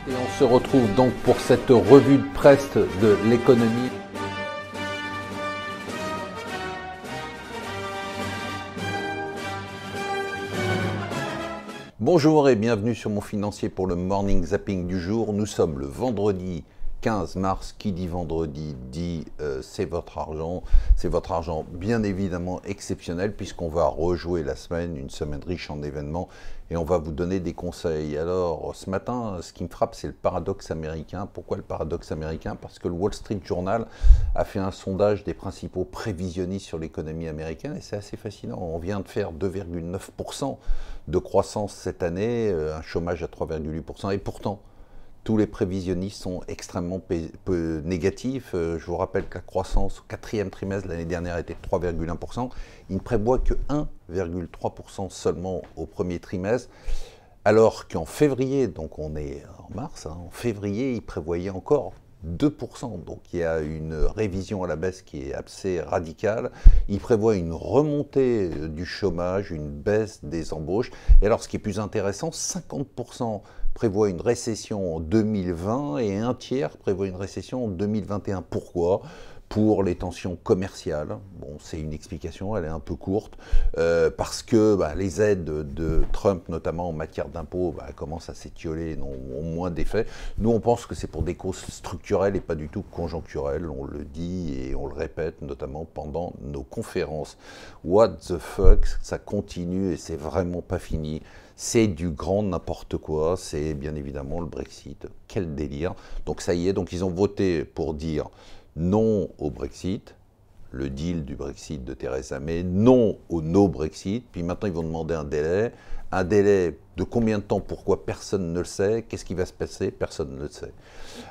Et on se retrouve donc pour cette revue de presse de l'économie. Bonjour et bienvenue sur Mon Financier pour le Morning Zapping du jour. Nous sommes le vendredi 15 mars. Qui dit vendredi dit c'est votre argent. C'est votre argent bien évidemment exceptionnel puisqu'on va rejouer la semaine, une semaine riche en événements et on va vous donner des conseils. Alors ce matin, ce qui me frappe, c'est le paradoxe américain. Pourquoi le paradoxe américain? Parce que le Wall Street Journal a fait un sondage des principaux prévisionnistes sur l'économie américaine et c'est assez fascinant. On vient de faire 2,9% de croissance cette année, un chômage à 3,8% et pourtant tous les prévisionnistes sont extrêmement négatifs. Je vous rappelle que la croissance au quatrième trimestre de l'année dernière était de 3,1%. Ils ne prévoient que 1,3% seulement au premier trimestre, alors qu'en février, donc on est en mars, en février, ils prévoyaient encore 2%. Donc il y a une révision à la baisse qui est assez radicale. Il prévoit une remontée du chômage, une baisse des embauches. Et alors ce qui est plus intéressant, 50% prévoit une récession en 2020 et un tiers prévoit une récession en 2021. Pourquoi ? Pour les tensions commerciales. Bon, c'est une explication, elle est un peu courte, parce que les aides de Trump, notamment en matière d'impôts, commencent à s'étioler et ont moins d'effet. Nous, on pense que c'est pour des causes structurelles et pas du tout conjoncturelles. On le dit et on le répète, notamment pendant nos conférences. What the fuck, ça continue et c'est vraiment pas fini. C'est du grand n'importe quoi, c'est bien évidemment le Brexit. Quel délire. Donc ça y est, donc ils ont voté pour dire non au Brexit, le deal du Brexit de Theresa May, non au no-Brexit, puis maintenant ils vont demander un délai de combien de temps, pourquoi, personne ne le sait, qu'est-ce qui va se passer, personne ne le sait.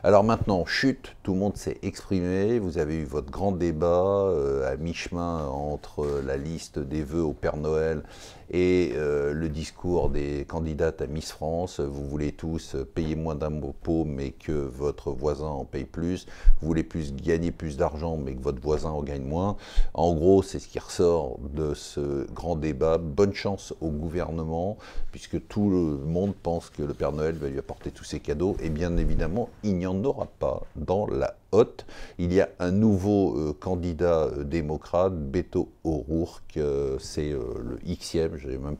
Alors maintenant, chut, tout le monde s'est exprimé, vous avez eu votre grand débat à mi-chemin entre la liste des vœux au Père Noël et le discours des candidates à Miss France. Vous voulez tous payer moins d'impôts mais que votre voisin en paye plus, vous voulez gagner plus d'argent mais que votre voisin en gagne moins. En gros, c'est ce qui ressort de ce grand débat. Bonne chance au gouvernement puisque tout le monde pense que le Père Noël va lui apporter tous ses cadeaux et bien évidemment, il n'y en aura pas dans la hotte. Il y a un nouveau candidat démocrate, Beto O'Rourke, c'est le Xème, j'arrive même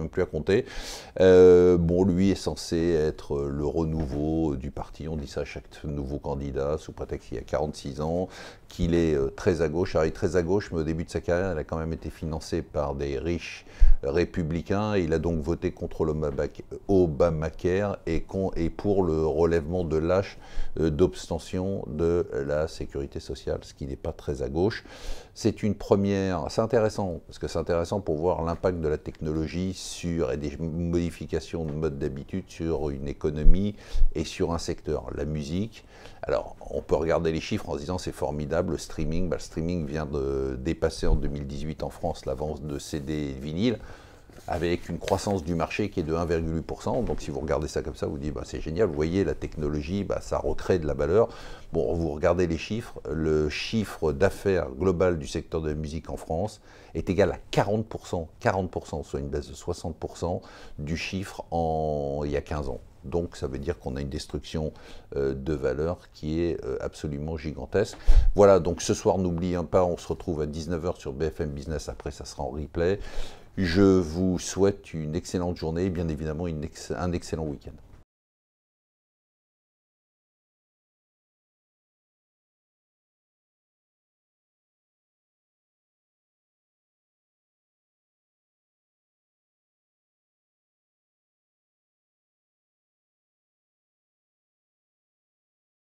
plus à compter. Bon, lui est censé être le renouveau du parti, on dit ça à chaque nouveau candidat, sous prétexte qu'il a 46 ans, qu'il est très à gauche. Alors il est très à gauche, mais au début de sa carrière, il a quand même été financé par des riches républicain. Il a donc voté contre l'Obamacare et pour le relèvement de l'âge d'obtention de la sécurité sociale, ce qui n'est pas très à gauche. C'est une première, c'est intéressant, parce que c'est intéressant pour voir l'impact de la technologie et des modifications de mode d'habitude sur une économie et sur un secteur, la musique. Alors, on peut regarder les chiffres en se disant c'est formidable, le streaming vient de dépasser en 2018 en France la vente de CD et vinyle, avec une croissance du marché qui est de 1,8%. Donc si vous regardez ça comme ça, vous dites c'est génial, vous voyez la technologie, ça recrée de la valeur. Bon, vous regardez les chiffres, le chiffre d'affaires global du secteur de la musique en France est égal à 40%, soit une baisse de 60% du chiffre il y a 15 ans. Donc ça veut dire qu'on a une destruction de valeur qui est absolument gigantesque. Voilà, donc ce soir, n'oubliez pas, on se retrouve à 19 h sur BFM Business, après ça sera en replay. Je vous souhaite une excellente journée et bien évidemment un excellent week-end.